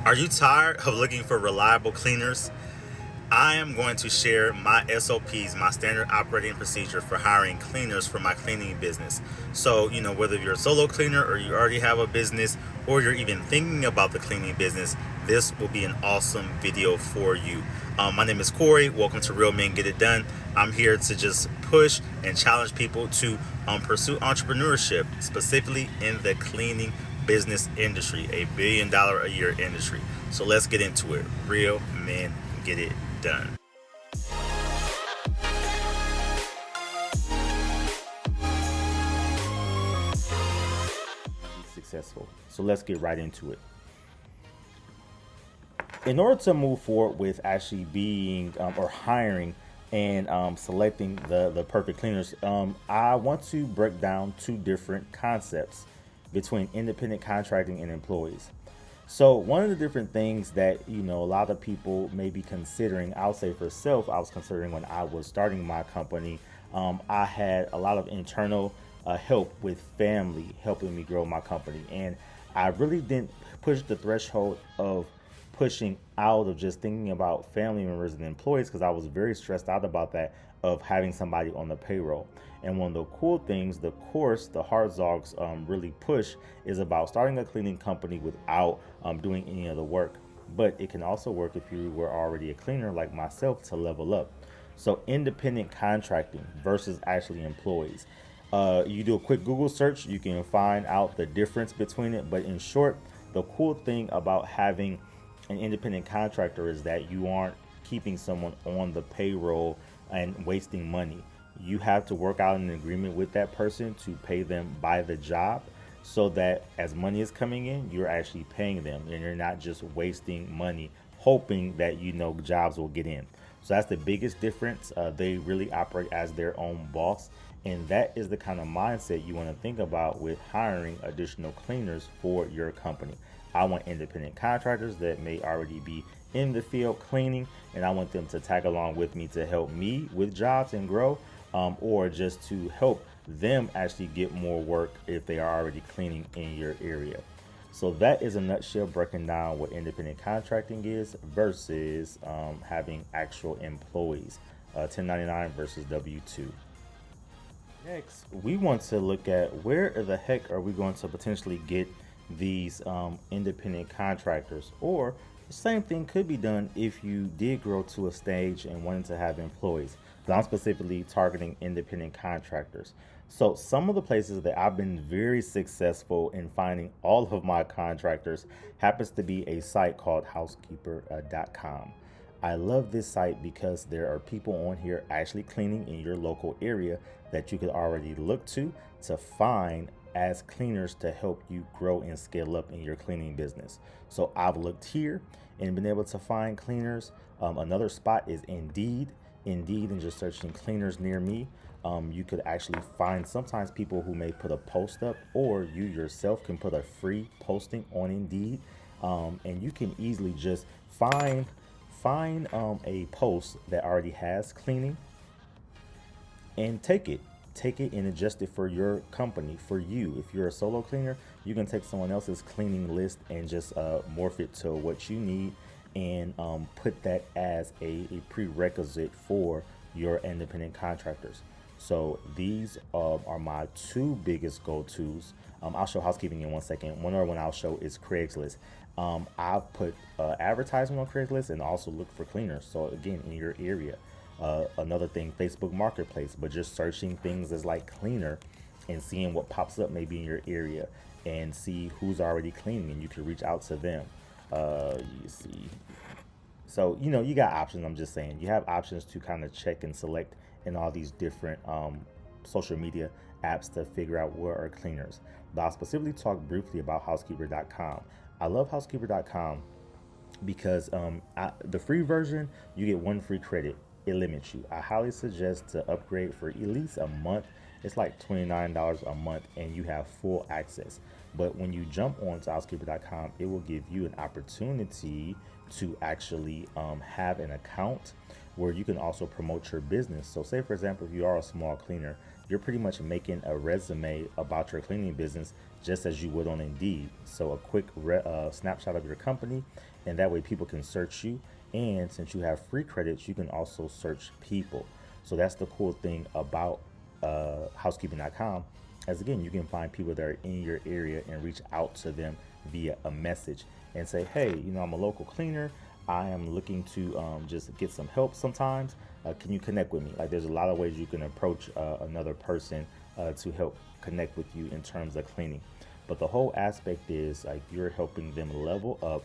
Are you tired of looking for reliable cleaners? I am going to share my SOPs, my standard operating procedure for hiring cleaners for my cleaning business. So, whether you're a solo cleaner or you already have a business or you're even thinking about the cleaning business, this will be an awesome video for you. My name is Corey. Welcome to Real Men Get It Done. I'm here to just push and challenge people to pursue entrepreneurship, specifically in the cleaning business industry, a $1 billion a year industry. So let's get into it. Real Men Get It Done. Be successful. So let's get right into it. In order to move forward with actually being or hiring and selecting the perfect cleaners, I want to break down two different concepts between independent contracting and employees. So one of the different things that a lot of people may be considering, I'll say for self, I was considering when I was starting my company. I had a lot of internal help with family helping me grow my company, and I really didn't push the threshold of pushing out of just thinking about family members and employees because I was very stressed out about that of having somebody on the payroll. And one of the cool things, the course, the Hard Zogs really push is about starting a cleaning company without doing any of the work. But it can also work if you were already a cleaner like myself to level up. So independent contracting versus actually employees. You do a quick Google search, you can find out the difference between it. But in short, the cool thing about having an independent contractor is that you aren't keeping someone on the payroll and wasting money. You have to work out an agreement with that person to pay them by the job so that as money is coming in, you're actually paying them and you're not just wasting money hoping that jobs will get in. So that's the biggest difference. They really operate as their own boss. And that is the kind of mindset you want to think about with hiring additional cleaners for your company. I want independent contractors that may already be in the field cleaning, and I want them to tag along with me to help me with jobs and grow, or just to help them actually get more work if they are already cleaning in your area. So that is a nutshell breaking down what independent contracting is versus having actual employees, 1099 versus W-2. Next, we want to look at where the heck are we going to potentially get these independent contractors, or the same thing could be done if you did grow to a stage and wanted to have employees. But I'm specifically targeting independent contractors. So some of the places that I've been very successful in finding all of my contractors happens to be a site called housekeeper.com. I love this site because there are people on here actually cleaning in your local area that you could already look to find as cleaners to help you grow and scale up in your cleaning business. So I've looked here and been able to find cleaners. Another spot is Indeed. Indeed, and just searching cleaners near me, you could actually find sometimes people who may put a post up, or you yourself can put a free posting on Indeed, and you can easily just find a post that already has cleaning and take it and adjust it for your company, for you. If you're a solo cleaner, you can take someone else's cleaning list and just morph it to what you need, and put that as a prerequisite for your independent contractors. So these are my two biggest go-tos. I'll show housekeeping in 1 second. One other one I'll show is Craigslist. I've put advertisement on Craigslist and also look for cleaners. So again, in your area. Another thing, Facebook Marketplace, but just searching things as like cleaner and seeing what pops up maybe in your area and see who's already cleaning, and you can reach out to them. You see. So, you got options. I'm just saying, you have options to kind of check and select in all these different social media apps to figure out where are cleaners. But I'll specifically talk briefly about housekeeper.com. I love housekeeper.com because the free version, you get one free credit. It limits you. I highly suggest to upgrade for at least a month. It's like $29 a month and you have full access. But when you jump onto housekeeper.com, it will give you an opportunity to actually have an account where you can also promote your business. So say for example, if you are a small cleaner, you're pretty much making a resume about your cleaning business just as you would on Indeed. So a quick snapshot of your company, and that way people can search you. And since you have free credits, you can also search people. So that's the cool thing about housekeeping.com. As again, you can find people that are in your area and reach out to them via a message and say, hey, I'm a local cleaner. I am looking to just get some help sometimes. Can you connect with me? Like, there's a lot of ways you can approach another person to help connect with you in terms of cleaning. But the whole aspect is like you're helping them level up,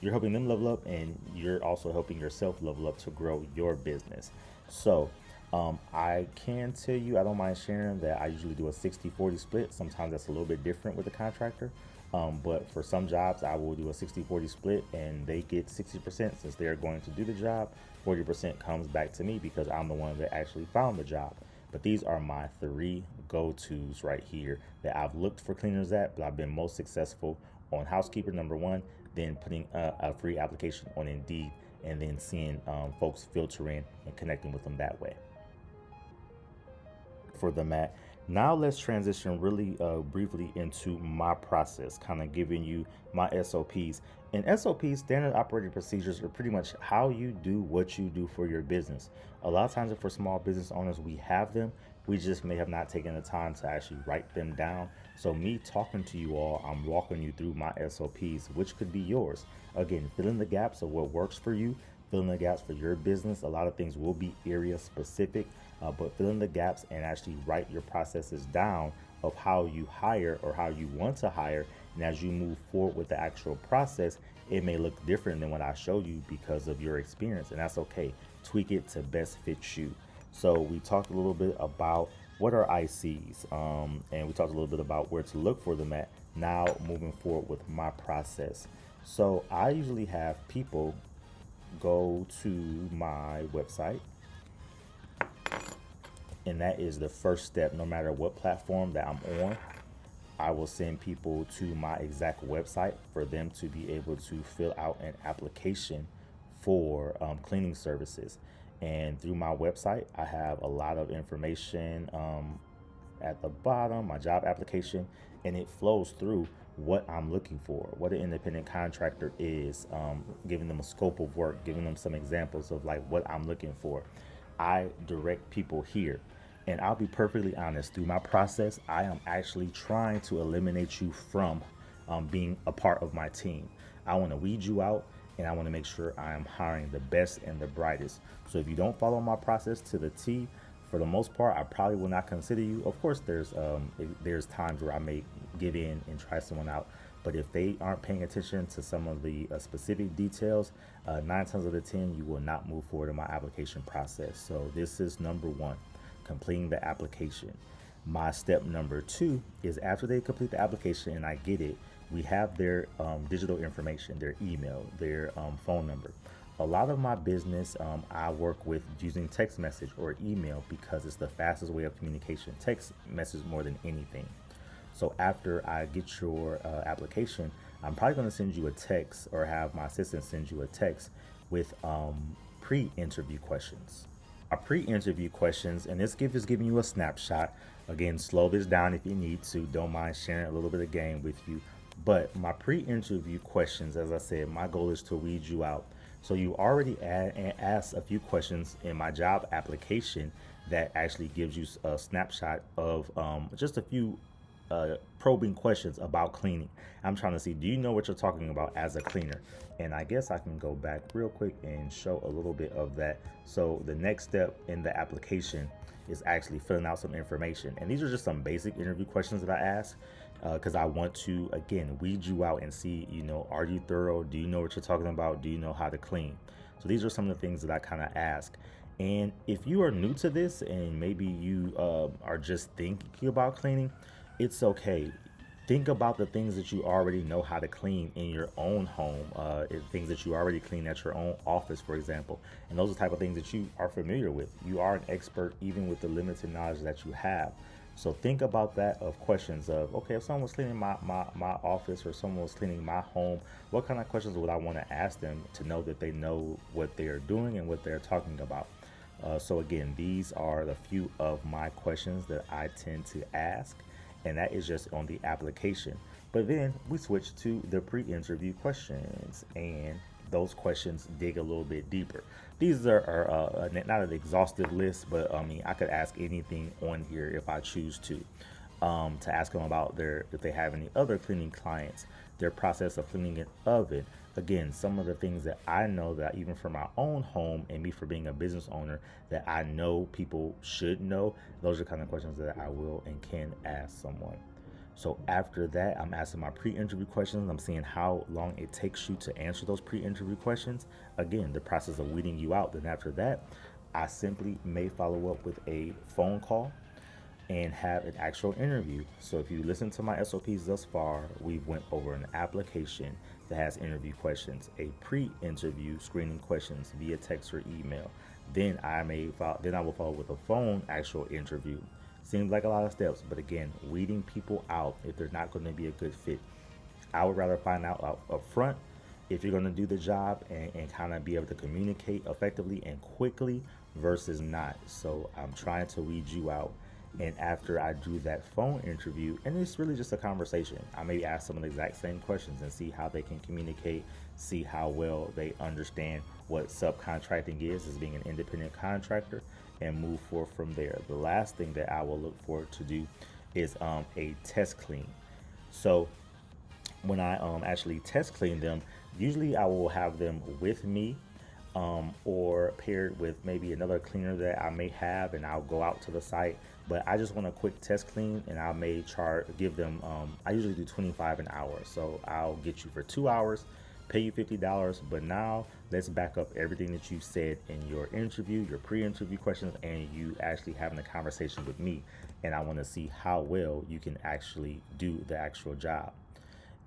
you're helping them level up, and you're also helping yourself level up to grow your business. So I can tell you, I don't mind sharing that I usually do a 60-40 split. Sometimes that's a little bit different with the contractor. But for some jobs, I will do a 60-40 split, and they get 60% since they're going to do the job. 40% comes back to me because I'm the one that actually found the job. But these are my 3 go-tos right here that I've looked for cleaners at, but I've been most successful on Housekeeper, number 1, then putting a free application on Indeed, and then seeing folks filter in and connecting with them that way. For the mat. Now let's transition really briefly into my process, kind of giving you my SOPs. And SOPs, standard operating procedures, are pretty much how you do what you do for your business. A lot of times for small business owners, we have them. We just may have not taken the time to actually write them down. So me talking to you all, I'm walking you through my SOPs, which could be yours. Again, fill in the gaps of what works for you, fill in the gaps for your business. A lot of things will be area specific. But fill in the gaps and actually write your processes down of how you hire or how you want to hire. And as you move forward with the actual process, it may look different than what I showed you because of your experience, and that's okay. Tweak it to best fit you. So we talked a little bit about what are ICs, and we talked a little bit about where to look for them at. Now moving forward with my process. So I usually have people go to my website, and that is the first step. No matter what platform that I'm on, I will send people to my exact website for them to be able to fill out an application for cleaning services. And through my website, I have a lot of information at the bottom, my job application, and it flows through what I'm looking for, what an independent contractor is, giving them a scope of work, giving them some examples of like what I'm looking for. I direct people here. And I'll be perfectly honest, through my process, I am actually trying to eliminate you from being a part of my team. I want to weed you out, and I want to make sure I am hiring the best and the brightest. So if you don't follow my process to the T, for the most part, I probably will not consider you. Of course, there's times where I may give in and try someone out. But if they aren't paying attention to some of the specific details, 9 times out of 10, you will not move forward in my application process. So this is number 1. Completing the application. My step number 2 is after they complete the application and I get it, we have their digital information, their email, their phone number. A lot of my business, I work with using text message or email because it's the fastest way of communication. Text message more than anything. So after I get your application, I'm probably going to send you a text or have my assistant send you a text with pre-interview questions. Our pre-interview questions, and this is giving you a snapshot. Again, slow this down if you need to. Don't mind sharing a little bit of game with you. But my pre-interview questions, as I said, my goal is to weed you out. So you already asked a few questions in my job application that actually gives you a snapshot of just a few probing questions about cleaning. I'm trying to see, do you know what you're talking about as a cleaner? And I guess I can go back real quick and show a little bit of that. So the next step in the application is actually filling out some information. And these are just some basic interview questions that I ask because I want to, again, weed you out and see, are you thorough? Do you know what you're talking about? Do you know how to clean? So these are some of the things that I kind of ask. And if you are new to this and maybe you are just thinking about cleaning, it's okay. Think about the things that you already know how to clean in your own home, things that you already clean at your own office, for example. And those are the type of things that you are familiar with. You are an expert even with the limited knowledge that you have. So think about that of questions of, okay, if someone was cleaning my office or someone was cleaning my home, what kind of questions would I want to ask them to know that they know what they are doing and what they're talking about? So again, these are the few of my questions that I tend to ask. and that is just on the application. But then we switch to the pre-interview questions, and those questions dig a little bit deeper. These are not an exhaustive list, but I mean I could ask anything on here if I choose to ask them about if they have any other cleaning clients, their process of cleaning an oven. Again, some of the things that I know that even for my own home and me for being a business owner that I know people should know, those are the kind of questions that I will and can ask someone. So after that, I'm asking my pre-interview questions. I'm seeing how long it takes you to answer those pre-interview questions. Again, the process of weeding you out. Then after that, I simply may follow up with a phone call and have an actual interview. So if you listen to my SOPs thus far, we've went over an application that has interview questions, a pre-interview screening questions via text or email. Then I will follow with a phone actual interview. Seems like a lot of steps, but again, weeding people out if they're not going to be a good fit. I would rather find out up front if you're going to do the job and kind of be able to communicate effectively and quickly versus not. So I'm trying to weed you out. And after I do that phone interview, and it's really just a conversation, I may ask them the exact same questions and see how they can communicate, see how well they understand what subcontracting is as being an independent contractor, and move forward from there. The last thing that I will look forward to do is a test clean. So when I actually test clean them, usually I will have them with me or paired with maybe another cleaner that I may have, and I'll go out to the site. But I just want a quick test clean, and I may give them. I usually do 25 an hour, so I'll get you for 2 hours, pay you $50. But now let's back up everything that you said in your interview, your pre-interview questions, and you actually having a conversation with me. And I want to see how well you can actually do the actual job.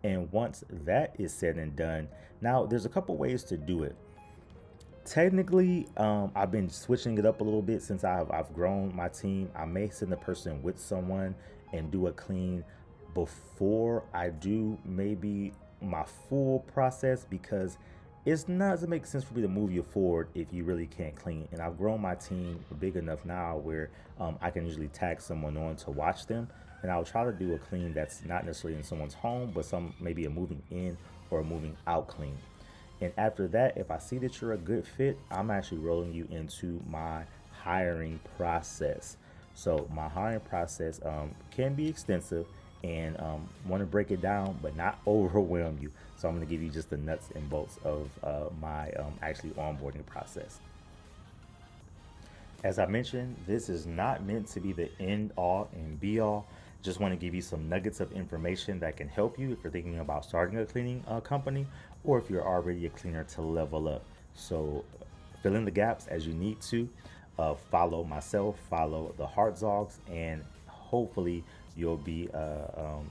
And once that is said and done, now there's a couple ways to do it. Technically, I've been switching it up a little bit since I've grown my team. I may send the person with someone and do a clean before I do maybe my full process, because it's not doesn't make sense for me to move you forward if you really can't clean. And I've grown my team big enough now where I can usually tag someone on to watch them, and I'll try to do a clean that's not necessarily in someone's home, but maybe a moving in or a moving out clean. And after that, if I see that you're a good fit, I'm actually rolling you into my hiring process. So my hiring process can be extensive, and want to break it down but not overwhelm you. So I'm going to give you just the nuts and bolts of my actually onboarding process. As I mentioned, this is not meant to be the end all and be all. Just want to give you some nuggets of information that can help you if you're thinking about starting a cleaning company, or if you're already a cleaner to level up. So fill in the gaps as you need to. Follow myself, follow the Hartzogs, and hopefully you'll be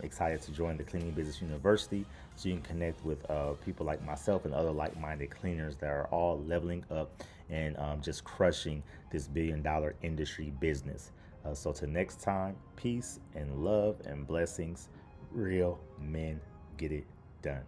excited to join the Cleaning Business University so you can connect with people like myself and other like-minded cleaners that are all leveling up and just crushing this billion-dollar industry business. So till next time, peace and love and blessings. Real men get it done.